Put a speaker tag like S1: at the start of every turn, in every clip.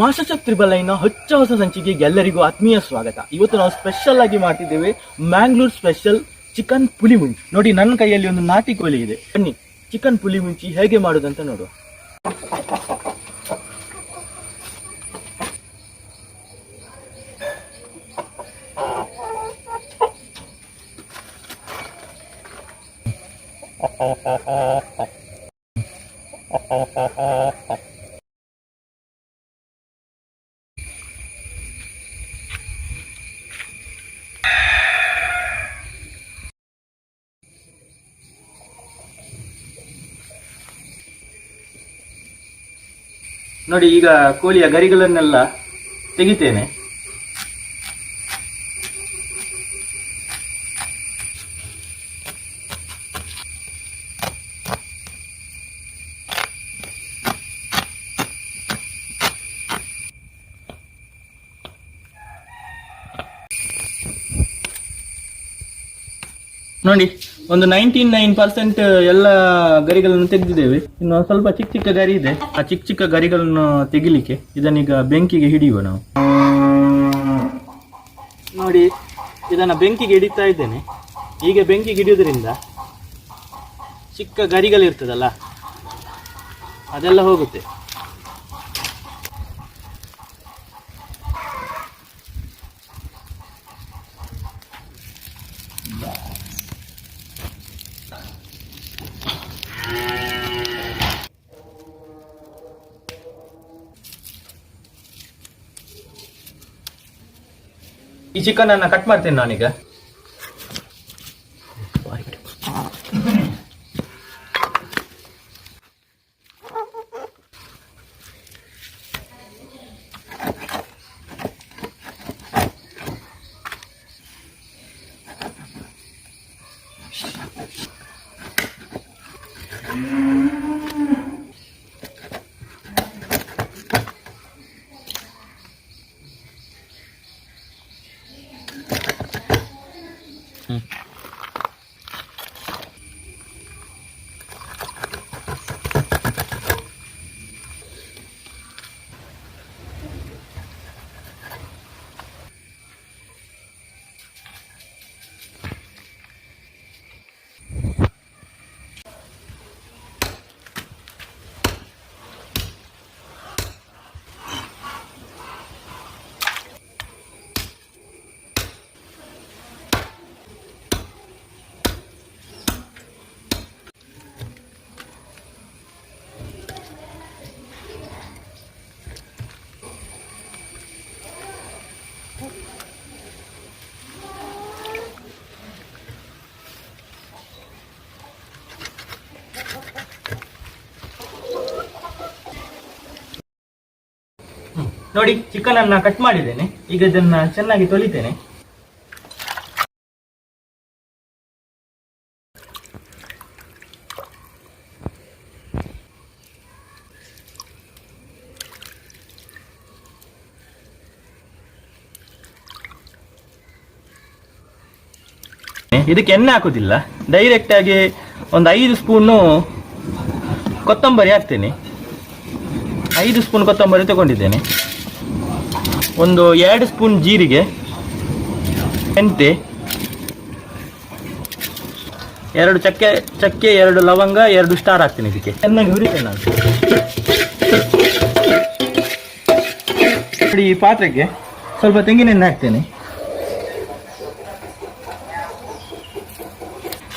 S1: ಮಾಸ್ಟರ್‌ಶೆಫ್ ತ್ರಿಬಲೈನ ಹೊಚ್ಚ ಹೊಸ ಸಂಚಿಕೆಗೆ ಎಲ್ಲರಿಗೂ ಆತ್ಮೀಯ ಸ್ವಾಗತ. ಇವತ್ತು ನಾವು ಸ್ಪೆಷಲ್ ಆಗಿ ಮಾಡ್ತಿದ್ದೇವೆ ಮ್ಯಾಂಗ್ಳೂರ್ ಸ್ಪೆಷಲ್ ಚಿಕನ್ ಪುಲಿಮುಂಚಿ. ನೋಡಿ, ನನ್ನ ಕೈಯಲ್ಲಿ ಒಂದು ನಾಟಿ ಕೋಳಿ ಇದೆ. ಬನ್ನಿ ಚಿಕನ್ ಪುಲಿಮುಂಚಿ ಹೇಗೆ ಮಾಡೋದಂತ ನೋಡುವ. ನೋಡಿ, ಈಗ ಕೋಳಿಯ ಗರಿಗಳನ್ನೆಲ್ಲ ತೆಗಿತೇನೆ. ನೋಡಿ, ಒಂದು 99% ಎಲ್ಲ ಗರಿಗಳನ್ನು ತೆಗೆದಿದ್ದೇವೆ. ಇನ್ನು ಸ್ವಲ್ಪ ಚಿಕ್ಕ ಚಿಕ್ಕ ಗರಿ ಇದೆ. ಆ ಚಿಕ್ಕ ಚಿಕ್ಕ ಗರಿಗಳನ್ನು ತೆಗಿಲಿಕ್ಕೆ ಇದನ್ನೀಗ ಬೆಂಕಿಗೆ ಹಿಡಿಯುವ ನಾವು. ನೋಡಿ, ಇದನ್ನ ಬೆಂಕಿಗೆ ಹಿಡಿತಾ ಇದ್ದೇನೆ. ಈಗ ಬೆಂಕಿಗೆ ಹಿಡಿಯೋದ್ರಿಂದ ಚಿಕ್ಕ ಗರಿಗಳಿರ್ತದಲ್ಲ, ಅದೆಲ್ಲ ಹೋಗುತ್ತೆ. ಈ ಚಿಕನ್ ಅನ್ನ ಕಟ್ ಮಾಡ್ತೇನೆ ನಾನೀಗ. ನೋಡಿ, ಚಿಕನ್ ಅನ್ನ ಕಟ್ ಮಾಡಿದ್ದೇನೆ. ಈಗ ಇದನ್ನ ಚೆನ್ನಾಗಿ ತೊಳಿತೇನೆ. ಇದಕ್ಕೆ ಎಣ್ಣೆ ಹಾಕುದಿಲ್ಲ, ಡೈರೆಕ್ಟ್ ಆಗಿ ಒಂದು 5 ಸ್ಪೂನು ಕೊತ್ತಂಬರಿ ಹಾಕ್ತೇನೆ. 5 ಸ್ಪೂನ್ ಕೊತ್ತಂಬರಿ ತಗೊಂಡಿದ್ದೇನೆ. ಒಂದು 2 ಸ್ಪೂನ್ ಜೀರಿಗೆ, ಮೆಂತೆ, 2 ಚಕ್ಕೆ, 2 ಲವಂಗ, 2 ಸ್ಟಾರ್ ಹಾಕ್ತೀನಿ. ಇದಕ್ಕೆ ಚೆನ್ನಾಗಿ ಹುರಿತೇನೆ ನಾನು. ನೋಡಿ, ಈ ಪಾತ್ರಕ್ಕೆ ಸ್ವಲ್ಪ ತೆಂಗಿನೆಣ್ಣೆ ಹಾಕ್ತೇನೆ.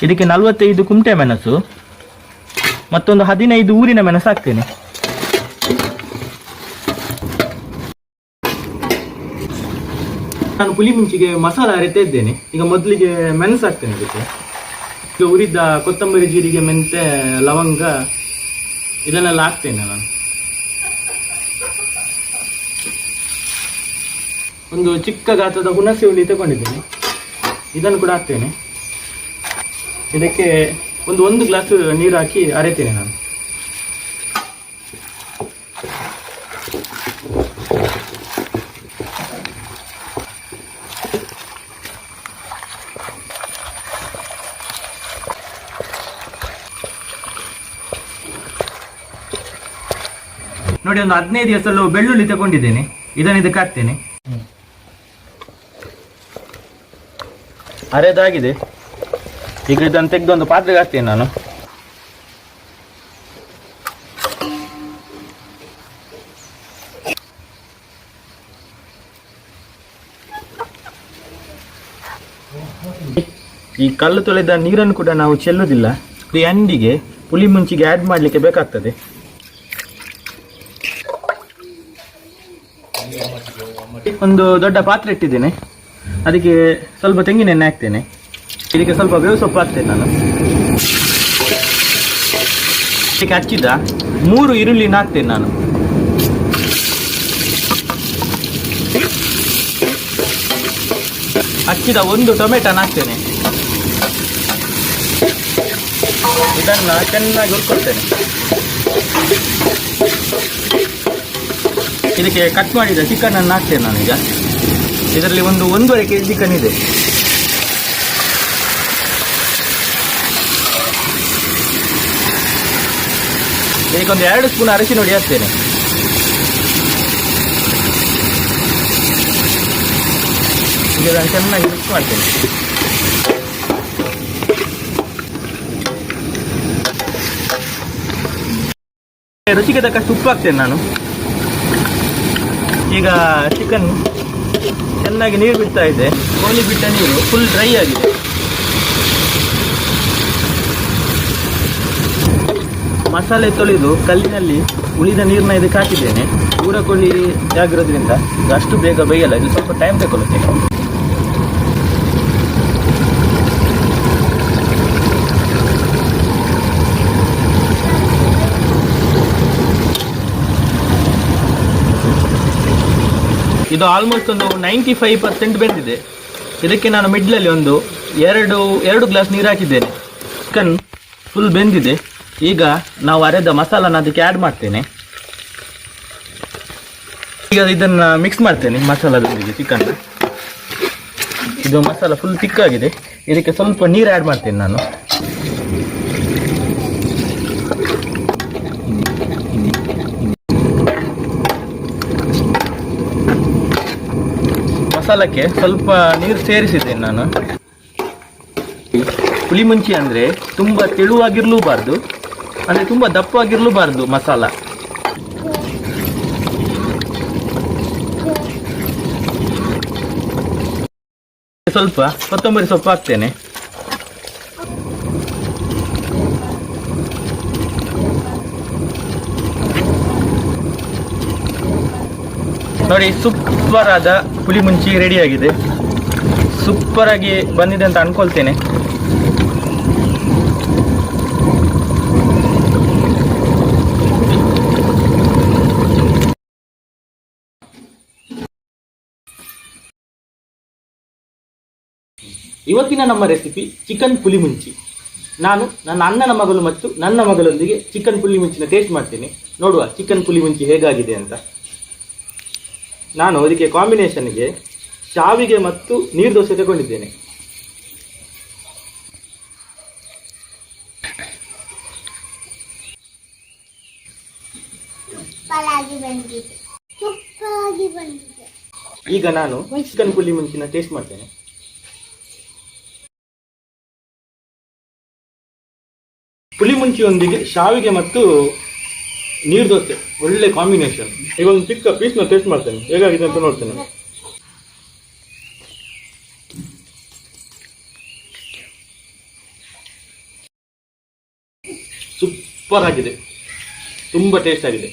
S1: ಇದಕ್ಕೆ 45 ಕುಮಟೆ ಮೆಣಸು ಮತ್ತೊಂದು 15 ಊರಿನ ಮೆಣಸು ಹಾಕ್ತೇನೆ. ನಾನು ಪುಲಿಮುಂಚಿಗೆ ಮಸಾಲ ಅರಿತಾ ಇದ್ದೇನೆ. ಈಗ ಮೊದಲಿಗೆ ಮೆಣಸು ಹಾಕ್ತೇನೆ. ಇದಕ್ಕೆ ಈಗ ಉರಿದ ಕೊತ್ತಂಬರಿ, ಜೀರಿಗೆ, ಮೆಂತೆ, ಲವಂಗ ಇದನ್ನೆಲ್ಲ ಹಾಕ್ತೇನೆ ನಾನು. ಒಂದು ಚಿಕ್ಕ ಗಾತ್ರದ ಹುಣಸೆ ಹುಳಿ ತಗೊಂಡಿದ್ದೇನೆ, ಇದನ್ನು ಕೂಡ ಹಾಕ್ತೇನೆ. ಇದಕ್ಕೆ ಒಂದು ಗ್ಲಾಸ್ ನೀರು ಹಾಕಿ ಅರೆತೇನೆ ನಾನು. ನೋಡಿ, ಒಂದು 15 ಎಸಳು ಬೆಳ್ಳುಳ್ಳಿ ತಗೊಂಡಿದ್ದೇನೆ. ಇದನ್ನು ಇದಕ್ಕೆ ಹಾಕ್ತೇನೆ. ಅರೆದಾಗಿದೆ. ಈಗ ಇದನ್ನು ತೆಗೆದು ಒಂದು ಪಾತ್ರೆಗೆ ಹಾಕ್ತೇನೆ ನಾನು. ಈ ಕಲ್ಲು ತೊಳೆದ ನೀರನ್ನು ಕೂಡ ನಾವು ಚೆಲ್ಲುವುದಿಲ್ಲ. ಈ ಅಂಡಿಗೆ ಪುಳಿ ಮುಂಚಿಗೆ ಆ್ಯಡ್ ಮಾಡಲಿಕ್ಕೆ ಬೇಕಾಗ್ತದೆ. ಒಂದು ದೊಡ್ಡ ಪಾತ್ರೆ ಇಟ್ಟಿದ್ದೇನೆ. ಅದಕ್ಕೆ ಸ್ವಲ್ಪ ತೆಂಗಿನೆಣ್ಣೆ ಹಾಕ್ತೇನೆ. ಇದಕ್ಕೆ ಸ್ವಲ್ಪ ಬೇವು ಸೊಪ್ಪು ಹಾಕ್ತೇನೆ ನಾನು. ಇದಕ್ಕೆ ಹಚ್ಚಿದ 3 ಈರುಳ್ಳಿನ ಹಾಕ್ತೇನೆ ನಾನು. ಹಚ್ಚಿದ 1 ಟೊಮೆಟೊನ ಹಾಕ್ತೇನೆ. ಇದನ್ನು ಚೆನ್ನಾಗಿ ಹುರ್ಕೊಳ್ತೇನೆ. ಇದಕ್ಕೆ ಕಟ್ ಮಾಡಿದ ಚಿಕನ್ ಅನ್ನು ಹಾಕ್ತೇನೆ ನಾನೀಗ. ಇದರಲ್ಲಿ ಒಂದು 1.5 kg ಚಿಕನ್ ಇದೆ. ಇದಕ್ಕೊಂದು 2 ಸ್ಪೂನ್ ಅರಿಶಿನ ಹುಡಿ ಹಾಕ್ತೇನೆ. ಈಗ ನಾನು ಚೆನ್ನಾಗಿ ಮಿಕ್ಸ್ ಮಾಡ್ತೇನೆ. ರುಚಿಗೆ ತಕ್ಕಷ್ಟು ಉಪ್ಪು ಹಾಕ್ತೇನೆ ನಾನು. ಈಗ ಚಿಕನ್ ಚೆನ್ನಾಗಿ ನೀರು ಬಿಡ್ತಾ ಇದೆ. ಕೋಳಿ ಬಿಟ್ಟ ನೀರು ಫುಲ್ ಡ್ರೈ ಆಗಿದೆ. ಮಸಾಲೆ ತೊಳೆದು ಕಲ್ಲಿನಲ್ಲಿ ಉಳಿದ ನೀರನ್ನ ಇದಕ್ಕೆ ಹಾಕಿದ್ದೇನೆ. ಊರ ಕೋಳಿ ಆಗಿರೋದ್ರಿಂದ ಅಷ್ಟು ಬೇಗ ಬೇಯಲ್ಲ. ಇದು ಸ್ವಲ್ಪ ಟೈಮ್ ತಗೊಳ್ಳುತ್ತೆ. ಇದು ಆಲ್ಮೋಸ್ಟ್ ಒಂದು 95% ಬೆಂದಿದೆ. ಇದಕ್ಕೆ ನಾನು ಮಿಡ್ಲಲ್ಲಿ ಒಂದು ಎರಡು ಗ್ಲಾಸ್ ನೀರು ಹಾಕಿದ್ದೇನೆ. ಚಿಕನ್ ಫುಲ್ ಬೆಂದಿದೆ. ಈಗ ನಾವು ಅರೆದ ಮಸಾಲಾನ ಅದಕ್ಕೆ ಆ್ಯಡ್ ಮಾಡ್ತೇನೆ. ಈಗ ಇದನ್ನು ಮಿಕ್ಸ್ ಮಾಡ್ತೇನೆ ಮಸಾಲದೊಂದಿಗೆ ಚಿಕನ್. ಇದು ಮಸಾಲ ಫುಲ್ ತಿಕ್ಕಾಗಿದೆ. ಇದಕ್ಕೆ ಸ್ವಲ್ಪ ನೀರು ಆ್ಯಡ್ ಮಾಡ್ತೇನೆ ನಾನು. ಮಸಾಲಕ್ಕೆ ಸ್ವಲ್ಪ ನೀರು ಸೇರಿಸಿದ್ದೇನೆ ನಾನು. ಪುಳಿಮುಂಚಿ ಅಂದರೆ ತುಂಬ ತೆಳುವಾಗಿರಲೂಬಾರ್ದು, ಅಂದರೆ ತುಂಬ ದಪ್ಪವಾಗಿರಲೂಬಾರ್ದು ಮಸಾಲ. ಸ್ವಲ್ಪ ಕೊತ್ತಂಬರಿ ಸೊಪ್ಪು ಹಾಕ್ತೇನೆ. ನೋಡಿ, ಸೂಪರ್ ಆದ ಪುಳಿಮುಂಚಿ ರೆಡಿಯಾಗಿದೆ. ಸೂಪರ್ ಆಗಿ ಬಂದಿದೆ ಅಂತ ಅನ್ಕೊಳ್ತೇನೆ. ಇವತ್ತಿನ ನಮ್ಮ ರೆಸಿಪಿ ಚಿಕನ್ ಪುಳಿಮುಂಚಿ. ನಾನು ನನ್ನ ಅಣ್ಣನ ಮಗಳು ಮತ್ತು ನನ್ನ ಮಗಳೊಂದಿಗೆ ಚಿಕನ್ ಪುಳಿಮುಂಚಿನ ಟೇಸ್ಟ್ ಮಾಡ್ತೇನೆ. ನೋಡುವ ಚಿಕನ್ ಪುಳಿಮುಂಚಿ ಹೇಗಾಗಿದೆ ಅಂತ. ನಾನು ಅದಕ್ಕೆ ಕಾಂಬಿನೇಷನ್ಗೆ ಶಾವಿಗೆ ಮತ್ತು ನೀರು ದೋಸೆ ತಗೊಂಡಿದ್ದೇನೆ. ಈಗ ನಾನು ಚಿಕನ್ ಪುಳಿಮುಂಚಿನ ಟೇಸ್ಟ್ ಮಾಡ್ತೇನೆ. ಪುಳಿಮುಂಚಿಯೊಂದಿಗೆ ಶಾವಿಗೆ ಮತ್ತು ನೀರು ದೋಸೆ ಒಳ್ಳೆ ಕಾಂಬಿನೇಷನ್. ಈಗ ಒಂದು ಚಿಕ್ಕ ಪೀಸ್ನ ಟೇಸ್ಟ್ ಮಾಡ್ತೇನೆ, ಹೇಗಾಗಿದೆ ಅಂತ ನೋಡ್ತೇನೆ. ಸೂಪರ್ ಆಗಿದೆ, ತುಂಬ ಟೇಸ್ಟ್ ಆಗಿದೆ.